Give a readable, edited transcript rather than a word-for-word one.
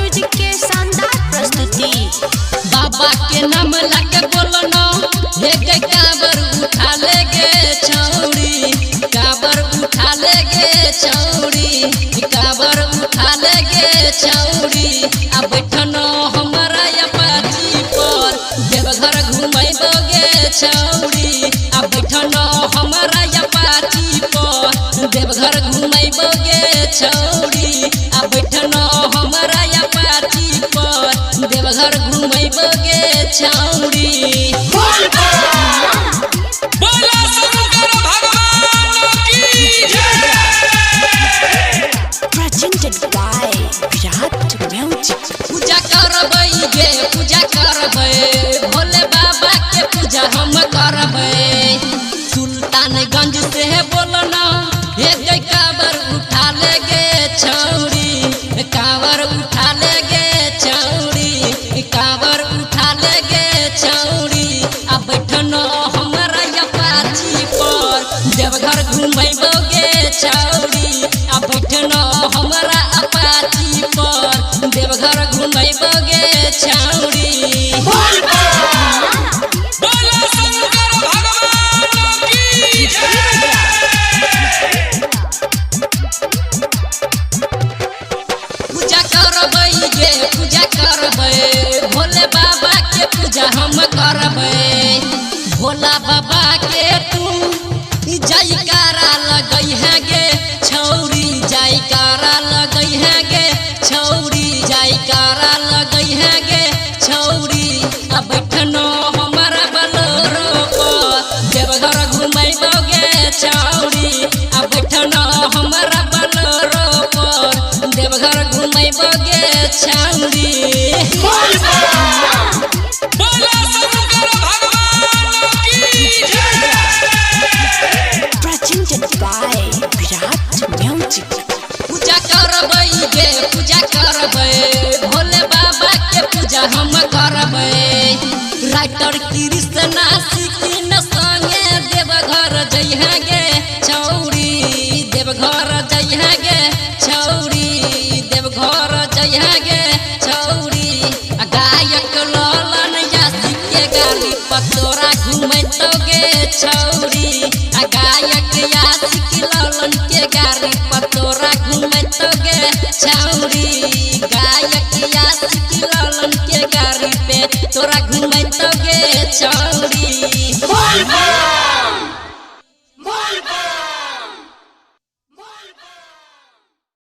Music के शानदार प्रस्तुति। बाबा के नाम लाके बोलना हे के काबर उठा ले गे छौड़ी, काबर उठा ले गे छौड़ी, काबर उठा ले गे छौड़ी। आ बैठनो हमारा अपाची पर देवघर घुमैबोगे छौड़ी। आ बैठनो हमारा अपाची पर देवघर घुमैबोगे छौड़ी। आ बैठनो हमारा अपाची पर देवघर घुमैबोगे छौड़ी। बोला शंकर भगवान की जय। Presented by Virat music. पूजा करबै गे पूजा करबै, भोले बाबा के पूजा हम करबै। सुल्तानगंज से बोलना हे के काबर उठा ले गे छौड़ी, काबर उठा ले गे छौड़ी, काबर उठा ले गे छौड़ी। आ बैठनो हमारा अपाची पर देवघर घुमैबोगे छौड़ी। आ बैठनो हमारा अपाची पर देवघर घुमैबोगे छौड़ी। बोला शंकर भगवान की जय। पूजा करबै गे पूजा करबै, भोले बाबा के पूजा हम करबै। भोला बाबा के तू जयकारा लगै है गे छौड़ी, जयकारा लगै है गे छौड़ी, जयकारा लगै है गे छौड़ी। आ बैठनो हमारा बलोरो पर देवघर घुमैबोगे छौड़ी। आ बैठनो हमारा बलोरो पर देवघर घुमैबोगे छौड़ी। बोला शंकर भगवान की जय। Presented by Virat music. पूजा करबै गे पूजा करबै, भोले बाबा के पूजा हम करबै। राइटर कृष्णा सिकिन संगे देवघर जइहा गे छौड़ी, देवघर जइहा गे छौड़ी, देवघर जइहा गे छौड़ी। आ गायक ललन यासिक के गाली पर तोरा घुमैतोगे छौड़ी। आ गायक यासिक ललन के गाली पर तोरा घुमैतोगे छौड़ी। गायक यासिक ललन के गाली पे तोरा